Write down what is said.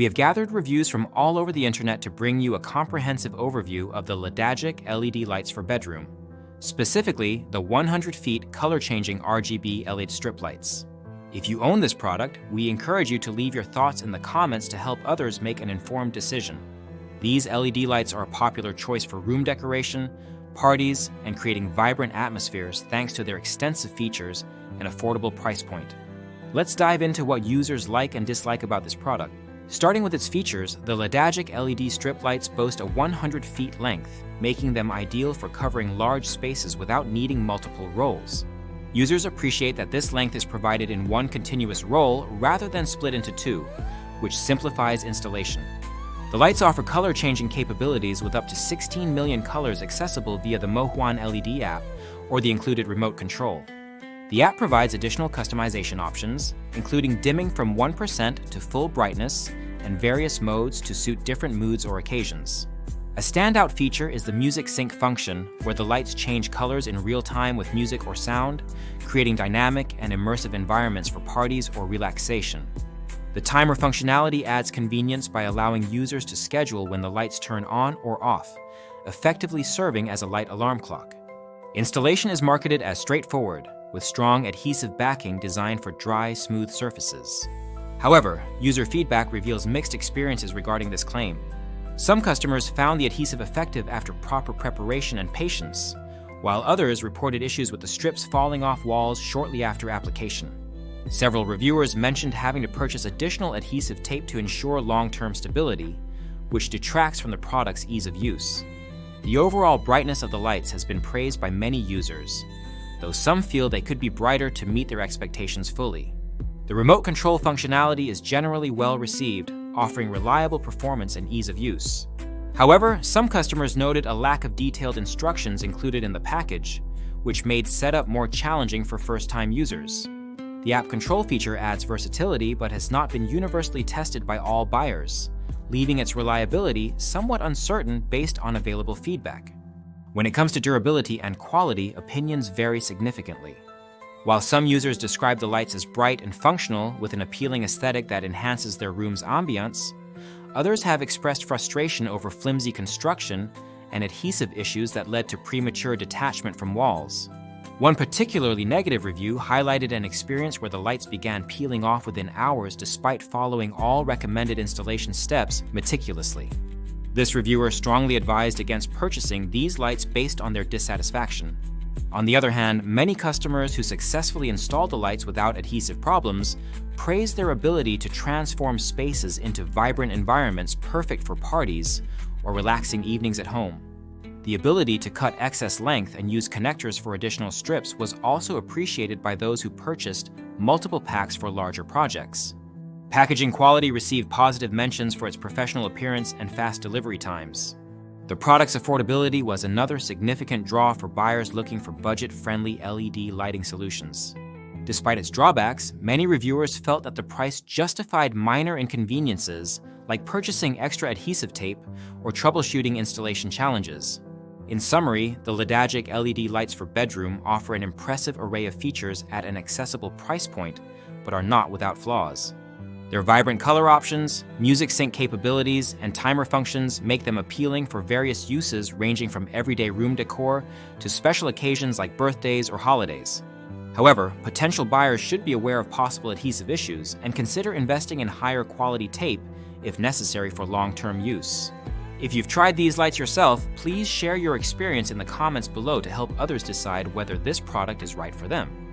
We have gathered reviews from all over the internet to bring you a comprehensive overview of the Ledagic LED lights for bedroom, specifically the 100 feet color-changing RGB LED strip lights. If you own this product, we encourage you to leave your thoughts in the comments to help others make an informed decision. These LED lights are a popular choice for room decoration, parties, and creating vibrant atmospheres thanks to their extensive features and affordable price point. Let's dive into what users like and dislike about this product. Starting with its features, the Ledagic LED strip lights boast a 100 feet length, making them ideal for covering large spaces without needing multiple rolls. Users appreciate that this length is provided in one continuous roll rather than split into two, which simplifies installation. The lights offer color-changing capabilities with up to 16 million colors accessible via the Mohuan LED app or the included remote control. The app provides additional customization options, including dimming from 1% to full brightness and various modes to suit different moods or occasions. A standout feature is the music sync function, where the lights change colors in real time with music or sound, creating dynamic and immersive environments for parties or relaxation. The timer functionality adds convenience by allowing users to schedule when the lights turn on or off, effectively serving as a light alarm clock. Installation is marketed as straightforward, with strong adhesive backing designed for dry, smooth surfaces. However, user feedback reveals mixed experiences regarding this claim. Some customers found the adhesive effective after proper preparation and patience, while others reported issues with the strips falling off walls shortly after application. Several reviewers mentioned having to purchase additional adhesive tape to ensure long-term stability, which detracts from the product's ease of use. The overall brightness of the lights has been praised by many users, though some feel they could be brighter to meet their expectations fully. The remote control functionality is generally well received, offering reliable performance and ease of use. However, some customers noted a lack of detailed instructions included in the package, which made setup more challenging for first-time users. The app control feature adds versatility but has not been universally tested by all buyers, leaving its reliability somewhat uncertain based on available feedback. When it comes to durability and quality, opinions vary significantly. While some users describe the lights as bright and functional with an appealing aesthetic that enhances their room's ambiance, others have expressed frustration over flimsy construction and adhesive issues that led to premature detachment from walls. One particularly negative review highlighted an experience where the lights began peeling off within hours despite following all recommended installation steps meticulously. This reviewer strongly advised against purchasing these lights based on their dissatisfaction. On the other hand, many customers who successfully installed the lights without adhesive problems praised their ability to transform spaces into vibrant environments perfect for parties or relaxing evenings at home. The ability to cut excess length and use connectors for additional strips was also appreciated by those who purchased multiple packs for larger projects. Packaging quality received positive mentions for its professional appearance and fast delivery times. The product's affordability was another significant draw for buyers looking for budget-friendly LED lighting solutions. Despite its drawbacks, many reviewers felt that the price justified minor inconveniences like purchasing extra adhesive tape or troubleshooting installation challenges. In summary, the Ledagic LED lights for bedroom offer an impressive array of features at an accessible price point, but are not without flaws. Their vibrant color options, music sync capabilities, and timer functions make them appealing for various uses ranging from everyday room decor to special occasions like birthdays or holidays. However, potential buyers should be aware of possible adhesive issues and consider investing in higher quality tape if necessary for long-term use. If you've tried these lights yourself, please share your experience in the comments below to help others decide whether this product is right for them.